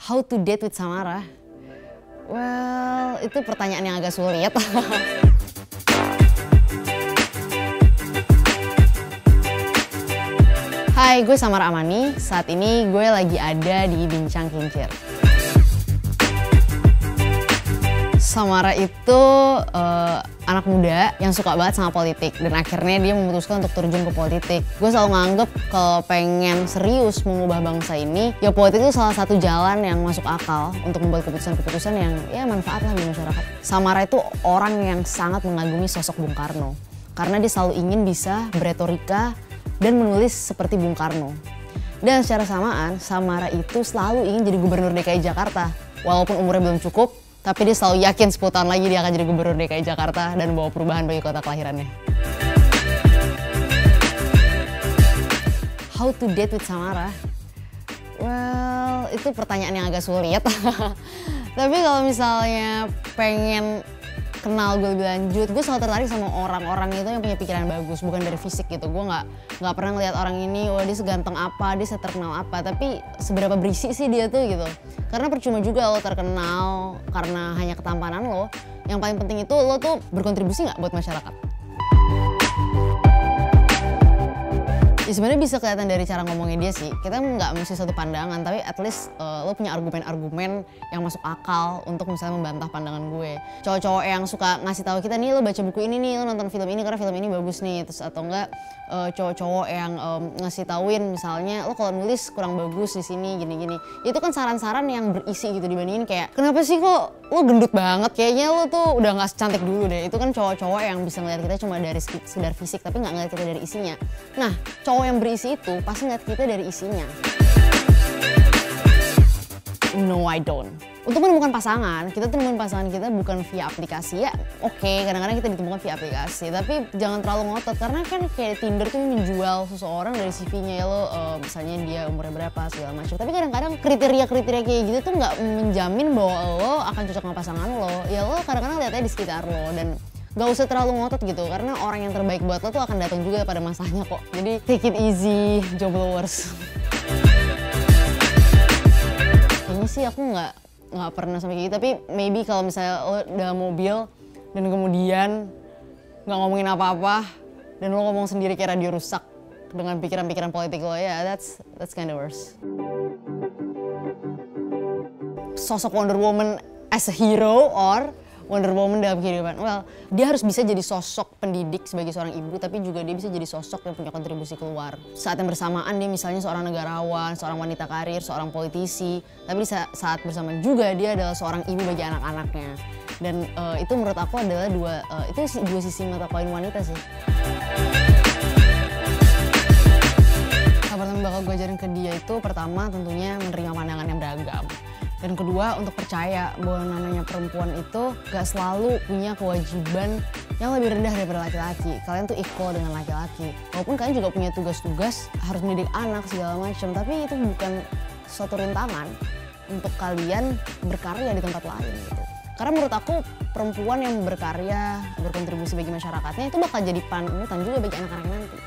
How to date with Samara? Well, itu pertanyaan yang agak sulit. Hai, gue Samara Amani. Saat ini gue lagi ada di Bincang Kincir. Samara itu anak muda yang suka banget sama politik dan akhirnya dia memutuskan untuk terjun ke politik. Gue selalu nganggep kalau pengen serius mengubah bangsa ini, ya politik itu salah satu jalan yang masuk akal untuk membuat keputusan-keputusan yang ya manfaat lah di masyarakat. Samara itu orang yang sangat mengagumi sosok Bung Karno karena dia selalu ingin bisa beretorika dan menulis seperti Bung Karno. Dan secara samaan, Samara itu selalu ingin jadi gubernur DKI Jakarta. Walaupun umurnya belum cukup, tapi dia selalu yakin 10 tahun lagi dia akan jadi gubernur DKI Jakarta dan bawa perubahan bagi kota kelahirannya. How to date with Samara? Well, itu pertanyaan yang agak sulit. Tapi kalau misalnya pengen kenal gue lebih lanjut, gue selalu tertarik sama orang-orang itu yang punya pikiran bagus, bukan dari fisik gitu. Gue nggak pernah ngeliat orang ini, wah dia seganteng apa, dia seterkenal apa, tapi seberapa berisi sih dia tuh gitu. Karena percuma juga lo terkenal karena hanya ketampanan lo. Yang paling penting itu lo tuh berkontribusi nggak buat masyarakat. Ya sebenarnya bisa kelihatan dari cara ngomongnya dia sih. Kita nggak mesti satu pandangan, tapi at least lo punya argumen-argumen yang masuk akal untuk misalnya membantah pandangan gue. Cowok-cowok yang suka ngasih tahu kita nih, lo baca buku ini nih, lo nonton film ini karena film ini bagus nih. Terus atau enggak cowok-cowok yang ngasih tauin misalnya lo kalau nulis kurang bagus di sini gini-gini. Itu kan saran-saran yang berisi gitu dibandingin kayak kenapa sih kok lo gendut banget? Kayaknya lo tuh udah nggak cantik dulu deh. Itu kan cowok-cowok yang bisa ngeliat kita cuma dari sekedar fisik tapi nggak ngeliat kita dari isinya. Nah, cowok yang berisi itu pasti ngeliat kita dari isinya. No, I don't. Untuk menemukan pasangan, kita tuh nemuin pasangan kita bukan via aplikasi ya. Oke, kadang-kadang kita ditemukan via aplikasi, tapi jangan terlalu ngotot karena kan kayak Tinder tuh menjual seseorang dari CV-nya ya lo, misalnya dia umurnya berapa segala macam. Tapi kadang-kadang kriteria-kriteria kayak gitu tuh nggak menjamin bahwa lo akan cocok sama pasangan lo. Ya lo kadang-kadang lihatnya di sekitar lo dan gak usah terlalu ngotot gitu karena orang yang terbaik buat lo tuh akan datang juga pada masanya kok. Jadi take it easy, joblowers. Kayaknya sih aku nggak pernah sampai kayak gitu, tapi maybe kalau misalnya lo dalam mobil dan kemudian nggak ngomongin apa-apa dan lo ngomong sendiri kayak radio rusak dengan pikiran-pikiran politik lo, ya that's kind of worse. Sosok Wonder Woman as a hero or Wonder Woman dalam kehidupan, well, dia harus bisa jadi sosok pendidik sebagai seorang ibu, tapi juga dia bisa jadi sosok yang punya kontribusi keluar. Saat yang bersamaan dia misalnya seorang negarawan, seorang wanita karir, seorang politisi, tapi saat bersamaan juga dia adalah seorang ibu bagi anak-anaknya. Dan itu menurut aku adalah dua sisi mata koin wanita sih. Hal pertama yang bakal gue ajarin ke dia itu pertama tentunya menerima pandangan yang beragam. Dan kedua, untuk percaya bahwa namanya perempuan itu gak selalu punya kewajiban yang lebih rendah daripada laki-laki. Kalian tuh equal dengan laki-laki. Walaupun kalian juga punya tugas-tugas, harus mendidik anak segala macam, tapi itu bukan suatu rintangan untuk kalian berkarya di tempat lain gitu. Karena menurut aku perempuan yang berkarya, berkontribusi bagi masyarakatnya itu bakal jadi panutan juga bagi anak-anak nanti.